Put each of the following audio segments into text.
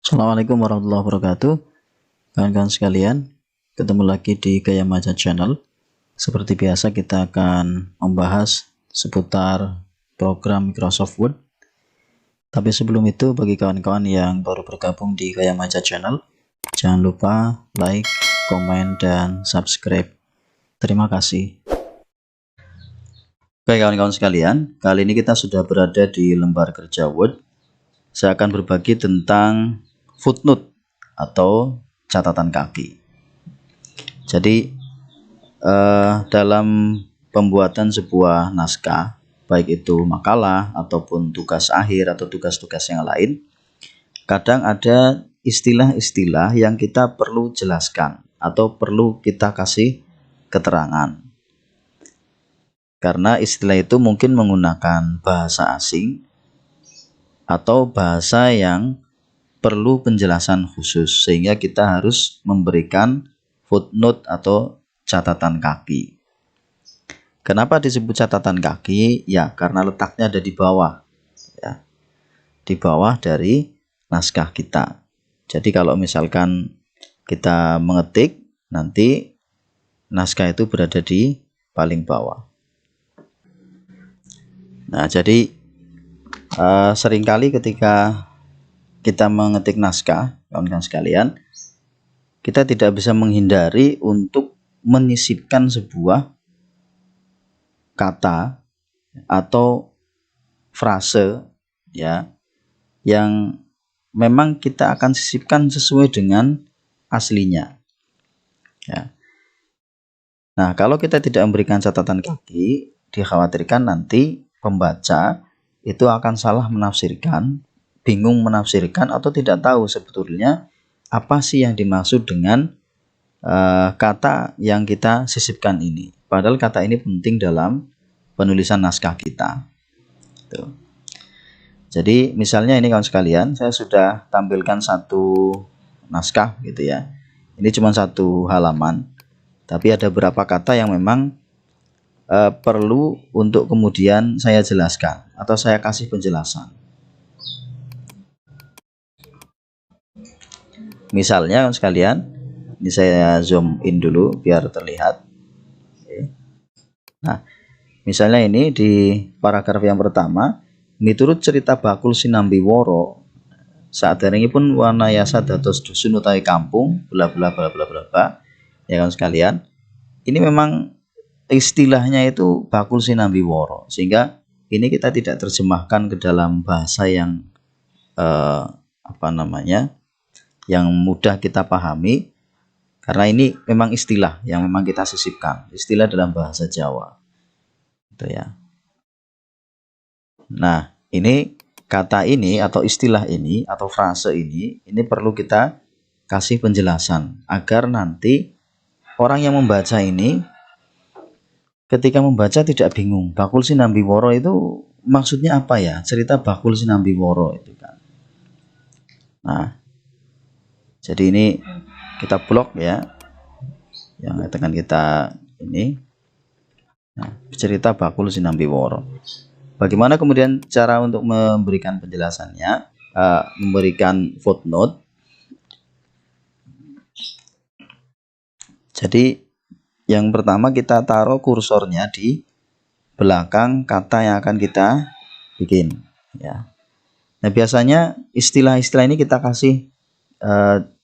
Assalamualaikum warahmatullahi wabarakatuh. Kawan-kawan sekalian, ketemu lagi di Gaya Maja Channel. Seperti biasa kita akan membahas seputar program Microsoft Word. Tapi sebelum itu, bagi kawan-kawan yang baru bergabung di Gaya Maja Channel, jangan lupa like, komen, dan subscribe. Terima kasih. Oke kawan-kawan sekalian, kali ini kita sudah berada di lembar kerja Word. Saya akan berbagi tentang footnote atau catatan kaki. Jadi dalam pembuatan sebuah naskah, baik itu makalah ataupun tugas akhir atau tugas-tugas yang lain, kadang ada istilah-istilah yang kita perlu jelaskan atau perlu kita kasih keterangan. Karena istilah itu mungkin menggunakan bahasa asing atau bahasa yang perlu penjelasan khusus, sehingga kita harus memberikan footnote atau catatan kaki. Kenapa disebut catatan kaki? Ya, karena letaknya ada di bawah, ya, di bawah dari naskah kita. Jadi kalau misalkan kita mengetik, nanti naskah itu berada di paling bawah. Nah, jadi seringkali ketika kita mengetik naskah, kawan-kawan sekalian, kita tidak bisa menghindari untuk menyisipkan sebuah kata atau frase, ya, yang memang kita akan sisipkan sesuai dengan aslinya, ya. Nah, kalau kita tidak memberikan catatan kaki, dikhawatirkan nanti pembaca itu akan salah menafsirkan, bingung menafsirkan, atau tidak tahu sebetulnya apa sih yang dimaksud dengan kata yang kita sisipkan ini. Padahal kata ini penting dalam penulisan naskah kita. Tuh. Jadi misalnya ini kawan sekalian, saya sudah tampilkan satu naskah gitu ya. Ini cuma satu halaman, tapi ada beberapa kata yang memang perlu untuk kemudian saya jelaskan atau saya kasih penjelasan. Misalnya sekalian, ini saya zoom in dulu biar terlihat. Nah, misalnya ini di paragraf yang pertama, miturut cerita bakul sinambi woro, saat ini pun warna yasa dados dusun utawi kampung, bla bla bla bla bla bla. Ya kan sekalian, ini memang istilahnya itu bakul sinambi woro, sehingga ini kita tidak terjemahkan ke dalam bahasa yang yang mudah kita pahami, karena ini memang istilah yang memang kita sisipkan, istilah dalam bahasa Jawa, gitu ya. Nah, ini kata ini atau istilah ini atau frase ini perlu kita kasih penjelasan agar nanti orang yang membaca ini ketika membaca tidak bingung. Bakul sinambi woro itu maksudnya apa ya? Cerita bakul sinambi woro itu kan. Nah, jadi ini kita blok ya, yang akan kita ini. Nah, cerita bakul sinambi woro. Bagaimana kemudian cara untuk memberikan penjelasannya? Memberikan footnote. Jadi yang pertama kita taruh kursornya di belakang kata yang akan kita bikin, ya. Nah, biasanya istilah-istilah ini kita kasih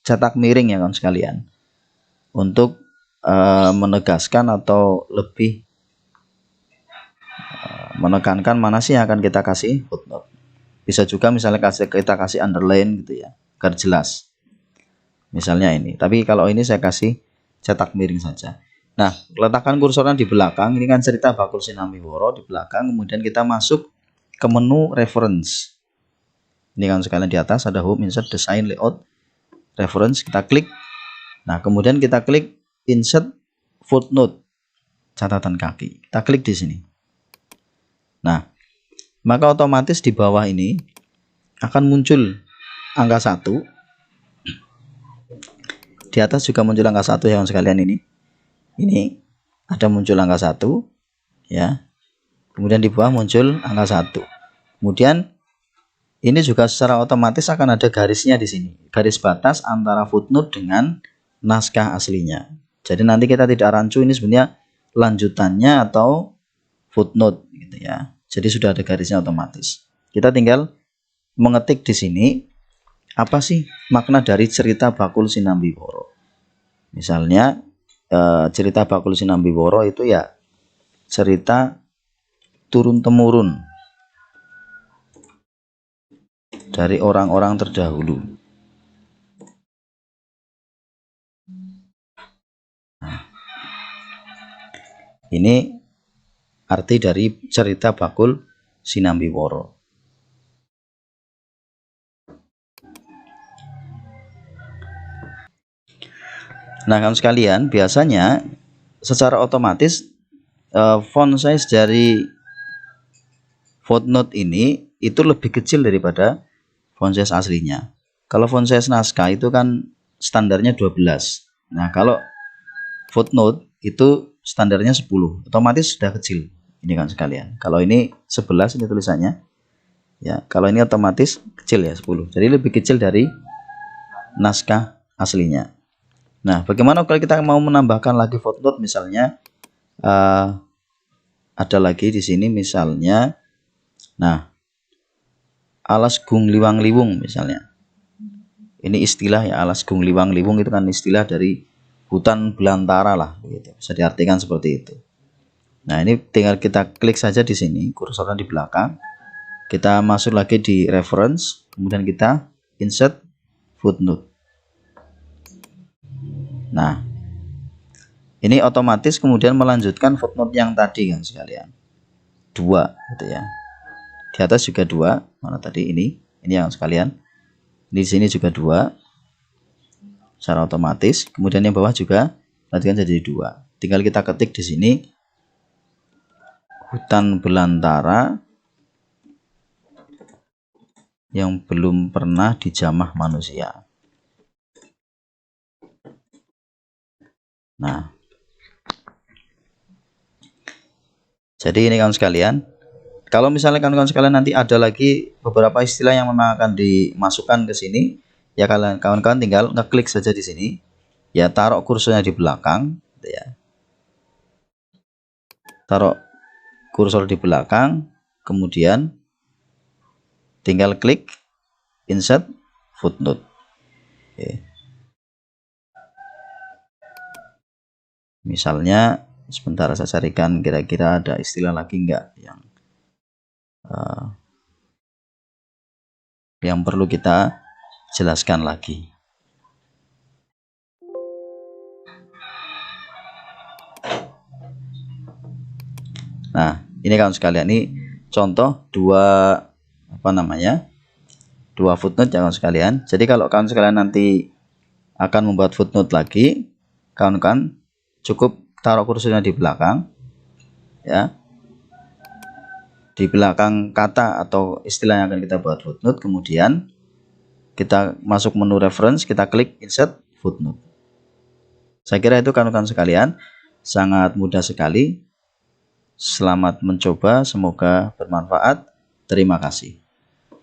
cetak miring ya kawan sekalian, untuk menegaskan atau lebih menekankan mana sih yang akan kita kasih footnote. Bisa juga misalnya kita kasih underline gitu ya, agar jelas. Misalnya ini, tapi kalau ini saya kasih cetak miring saja. Nah, letakkan kursornya di belakang. Ini kan cerita bakul sinambi woro di belakang. Kemudian kita masuk ke menu reference. Ini kan sekalian di atas ada home, insert, design, layout, reference. Kita klik. Nah, kemudian kita klik insert footnote, catatan kaki. Kita klik di sini. Nah, maka otomatis di bawah ini akan muncul angka 1. Di atas juga muncul angka 1 ya sekalian ini. Ini ada muncul angka 1 ya. Kemudian di bawah muncul angka 1. Kemudian ini juga secara otomatis akan ada garisnya di sini, garis batas antara footnote dengan naskah aslinya. Jadi nanti kita tidak rancu ini sebenarnya lanjutannya atau footnote gitu ya. Jadi sudah ada garisnya otomatis. Kita tinggal mengetik di sini apa sih makna dari cerita Bakul Sinambiworo. Misalnya cerita Bakul Sinambiworo itu ya cerita turun temurun dari orang-orang terdahulu. Nah, ini arti dari cerita Bakul Sinambiworo. Nah, kawan sekalian, biasanya secara otomatis font size dari footnote ini itu lebih kecil daripada font size aslinya. Kalau font size naskah itu kan standarnya 12. Nah, kalau footnote itu standarnya 10. Otomatis sudah kecil. Ini kan sekalian. Kalau ini 11 ini tulisannya. Ya, kalau ini otomatis kecil ya 10. Jadi lebih kecil dari naskah aslinya. Nah, bagaimana kalau kita mau menambahkan lagi footnote misalnya ada lagi di sini misalnya, nah, alas gung liwang liwung misalnya. Ini istilah ya, alas gung liwang liwung itu kan istilah dari hutan belantara lah, begitu. Bisa diartikan seperti itu. Nah, ini tinggal kita klik saja di sini, kursornya di belakang. Kita masuk lagi di reference, kemudian kita insert footnote. Nah, ini otomatis kemudian melanjutkan footnote yang tadi kan sekalian. 2 gitu ya. Di atas juga 2. Mana tadi ini yang sekalian. Di sini juga 2. Secara otomatis. Kemudian yang bawah juga perhatikan jadi 2. Tinggal kita ketik di sini hutan belantara yang belum pernah dijamah manusia. Nah, jadi ini kawan sekalian, kalau misalnya kawan-kawan sekalian nanti ada lagi beberapa istilah yang memang akan dimasukkan ke sini, ya kawan-kawan tinggal ngeklik saja di sini, ya taruh kursornya di belakang, gitu ya. Taruh kursor di belakang, kemudian tinggal klik insert footnote. Oke. Misalnya sebentar saya carikan kira-kira ada istilah lagi enggak yang perlu kita jelaskan lagi. Nah, ini kawan sekalian, ini contoh dua footnote ya kawan sekalian. Jadi kalau kawan sekalian nanti akan membuat footnote lagi, kawan-kawan cukup taruh kursornya di belakang ya, di belakang kata atau istilah yang akan kita buat footnote, kemudian kita masuk menu reference, kita klik insert footnote. Saya kira itu kawan-kawan sekalian sangat mudah sekali. Selamat mencoba, semoga bermanfaat. Terima kasih.